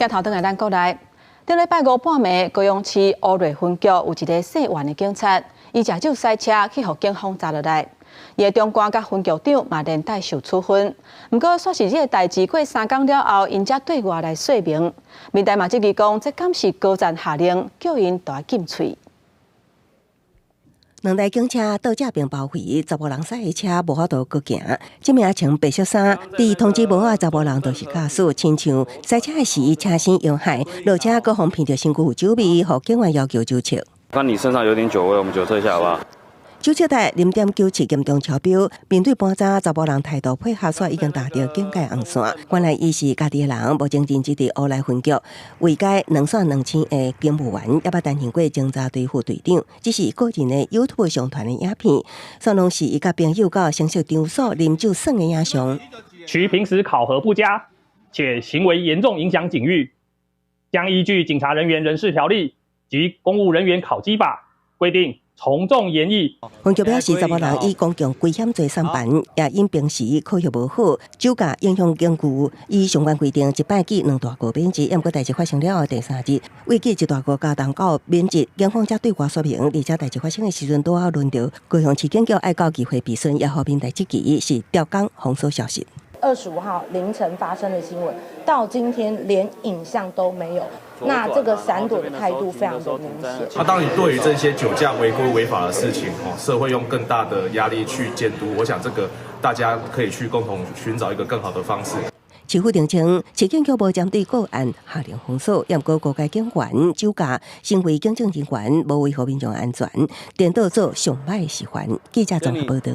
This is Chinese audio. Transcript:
镜头转来咱国内，顶礼拜五半暝，高雄市乌瑞分局有一个姓袁的警察，伊食酒塞车去互警方抓落来。伊的中官甲分局长嘛连带受处分。不过，说是这个代志过3天了后，因才对外来说明。民代嘛质疑讲，这敢是高层下令叫因大禁喙。两台警车倒正并包围10人驶的车，无法度搁行。这名穿白色衫、伫通知无的10人就是驾驶，亲像塞车的时车身摇摆，落车搁互闻到身躯有酒味，互警员要求酒测。看你身上有点酒味，我们酒测一下好不好？酒测台0.97严重超标，面对半早10人态度配合煞已经达到警戒红线。原来伊是家己的人，目前任职伫乌来分局，为该2线2000的警务员，也捌担任过侦查队副队长。这是个人的 YouTube 上传的影片，双拢是伊甲朋友到城市场所啉酒耍的影像。其平时考核不佳，且行为严重影响警誉，将依据《警察人员人事条例》及《公务人员考绩法》规定。从重严厉。分局表示，10人以公共危险罪上班，也因平时考学无好，酒驾影响警句。依相关规定，一摆记2大过免职。不过代志发生了后第3日，为记1大过加重到免职，警方才对外说明，而且代志发生的时阵，拄好轮到高雄市警局爱告机会备询，也和民代质疑是调岗封锁消息。25号凌晨发生的新闻，到今天连影像都没有。那这个闪躲的态度非常的明显。那当你对于这些酒驾违规违法的事情，社会用更大的压力去监督，我想这个大家可以去共同寻找一个更好的方式。市府澄清，市警局无针对个案下令封锁，也不过各界警员酒驾行为警政人员无维护民众安全，颠倒做上歹的示范。记者综合报道。